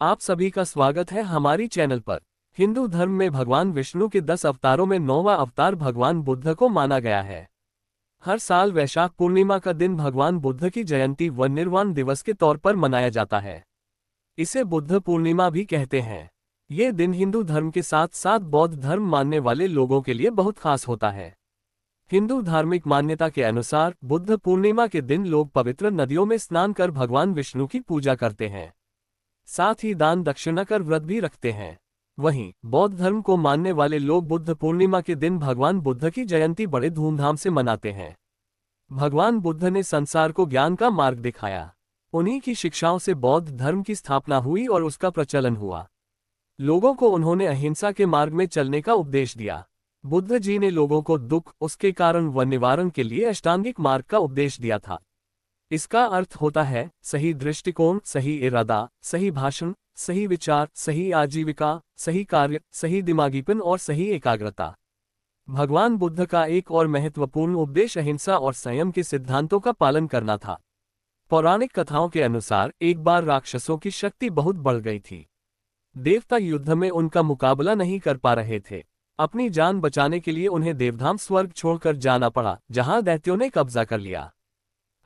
आप सभी का स्वागत है हमारी चैनल पर। हिंदू धर्म में भगवान विष्णु के 10 अवतारों में 9वां अवतार भगवान बुद्ध को माना गया है। हर साल वैशाख पूर्णिमा का दिन भगवान बुद्ध की जयंती व निर्वाण दिवस के तौर पर मनाया जाता है। इसे बुद्ध पूर्णिमा भी कहते हैं। ये दिन हिंदू धर्म के साथ साथ बौद्ध धर्म मानने वाले लोगों के लिए बहुत खास होता है। हिंदू धार्मिक मान्यता के अनुसार बुद्ध पूर्णिमा के दिन लोग पवित्र नदियों में स्नान कर भगवान विष्णु की पूजा करते हैं। साथ ही दान दक्षिणा कर व्रत भी रखते हैं। वहीं बौद्ध धर्म को मानने वाले लोग बुद्ध पूर्णिमा के दिन भगवान बुद्ध की जयंती बड़े धूमधाम से मनाते हैं। भगवान बुद्ध ने संसार को ज्ञान का मार्ग दिखाया। उन्हीं की शिक्षाओं से बौद्ध धर्म की स्थापना हुई और उसका प्रचलन हुआ। लोगों को उन्होंने अहिंसा के मार्ग में चलने का उपदेश दिया। बुद्ध जी ने लोगों को दुख, उसके कारण व निवारण के लिए अष्टांगिक मार्ग का उपदेश दिया था। इसका अर्थ होता है सही दृष्टिकोण, सही इरादा, सही भाषण, सही विचार, सही आजीविका, सही कार्य, सही दिमागीपन और सही एकाग्रता। भगवान बुद्ध का एक और महत्वपूर्ण उपदेश अहिंसा और संयम के सिद्धांतों का पालन करना था। पौराणिक कथाओं के अनुसार एक बार राक्षसों की शक्ति बहुत बढ़ गई थी। देवता युद्ध में उनका मुकाबला नहीं कर पा रहे थे। अपनी जान बचाने के लिए उन्हें देवधाम स्वर्ग छोड़कर जाना पड़ा, जहां दैत्यों ने कब्जा कर लिया।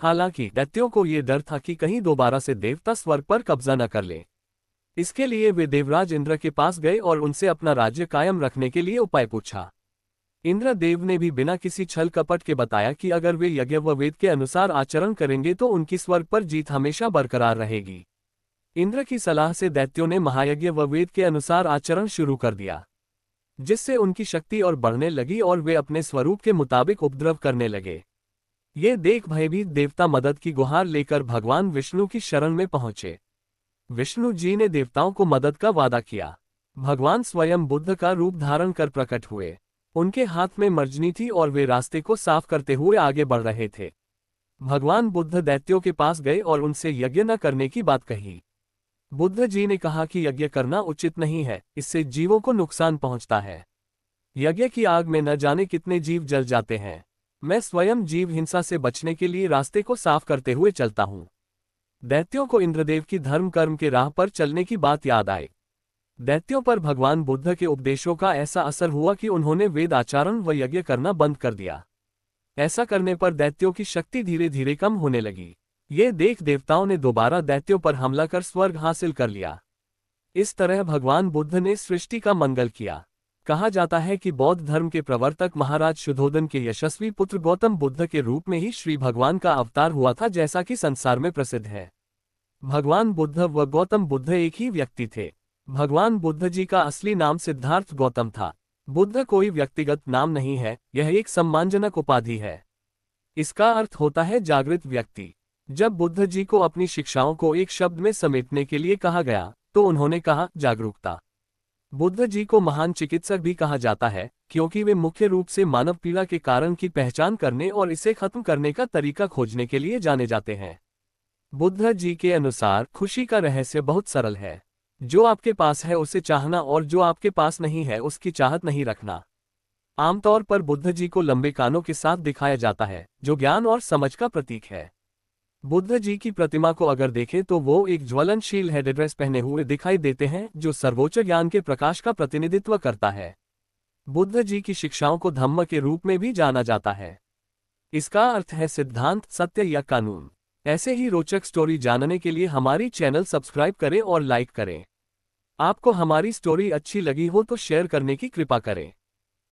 हालांकि दैत्यों को ये डर था कि कहीं दोबारा से देवता स्वर्ग पर कब्जा न कर ले। इसके लिए वे देवराज इंद्र के पास गए और उनसे अपना राज्य कायम रखने के लिए उपाय पूछा। इंद्रदेव ने भी बिना किसी छल कपट के बताया कि अगर वे यज्ञ व वेद के अनुसार आचरण करेंगे तो उनकी स्वर्ग पर जीत हमेशा बरकरार रहेगी। इंद्र की सलाह से दैत्यों ने महायज्ञ व वेद के अनुसार आचरण शुरू कर दिया, जिससे उनकी शक्ति और बढ़ने लगी और वे अपने स्वरूप के मुताबिक उपद्रव करने लगे। ये देख भयभीत देवता मदद की गुहार लेकर भगवान विष्णु की शरण में पहुंचे। विष्णु जी ने देवताओं को मदद का वादा किया। भगवान स्वयं बुद्ध का रूप धारण कर प्रकट हुए। उनके हाथ में मर्जनी थी और वे रास्ते को साफ करते हुए आगे बढ़ रहे थे। भगवान बुद्ध दैत्यों के पास गए और उनसे यज्ञ न करने की बात कही। बुद्ध जी ने कहा कि यज्ञ करना उचित नहीं है, इससे जीवों को नुकसान पहुंचता है। यज्ञ की आग में न जाने कितने जीव जल जाते हैं। मैं स्वयं जीव हिंसा से बचने के लिए रास्ते को साफ करते हुए चलता हूँ। दैत्यों को इंद्रदेव की धर्म कर्म के राह पर चलने की बात याद आई। दैत्यों पर भगवान बुद्ध के उपदेशों का ऐसा असर हुआ कि उन्होंने वेद आचरण व यज्ञ करना बंद कर दिया। ऐसा करने पर दैत्यों की शक्ति धीरे धीरे कम होने लगी। ये देख देवताओं ने दोबारा दैत्यों पर हमला कर स्वर्ग हासिल कर लिया। इस तरह भगवान बुद्ध ने सृष्टि का मंगल किया। कहा जाता है कि बौद्ध धर्म के प्रवर्तक महाराज शुद्धोधन के यशस्वी पुत्र गौतम बुद्ध के रूप में ही श्री भगवान का अवतार हुआ था, जैसा कि संसार में प्रसिद्ध है। भगवान बुद्ध व गौतम बुद्ध एक ही व्यक्ति थे। भगवान बुद्ध जी का असली नाम सिद्धार्थ गौतम था। बुद्ध कोई व्यक्तिगत नाम नहीं है, यह एक सम्मानजनक उपाधि है। इसका अर्थ होता है जागृत व्यक्ति। जब बुद्ध जी को अपनी शिक्षाओं को एक शब्द में समेटने के लिए कहा गया तो उन्होंने कहा जागरूकता। बुद्ध जी को महान चिकित्सक भी कहा जाता है, क्योंकि वे मुख्य रूप से मानव पीड़ा के कारण की पहचान करने और इसे खत्म करने का तरीका खोजने के लिए जाने जाते हैं। बुद्ध जी के अनुसार खुशी का रहस्य बहुत सरल है। जो आपके पास है उसे चाहना और जो आपके पास नहीं है उसकी चाहत नहीं रखना। आमतौर पर बुद्ध जी को लंबे कानों के साथ दिखाया जाता है, जो ज्ञान और समझ का प्रतीक है। बुद्ध जी की प्रतिमा को अगर देखें तो वो एक ज्वलनशील हेडड्रेस पहने हुए दिखाई देते हैं, जो सर्वोच्च ज्ञान के प्रकाश का प्रतिनिधित्व करता है। बुद्ध जी की शिक्षाओं को धम्म के रूप में भी जाना जाता है। इसका अर्थ है सिद्धांत, सत्य या कानून। ऐसे ही रोचक स्टोरी जानने के लिए हमारी चैनल सब्सक्राइब करें और लाइक करें। आपको हमारी स्टोरी अच्छी लगी हो तो शेयर करने की कृपा करें।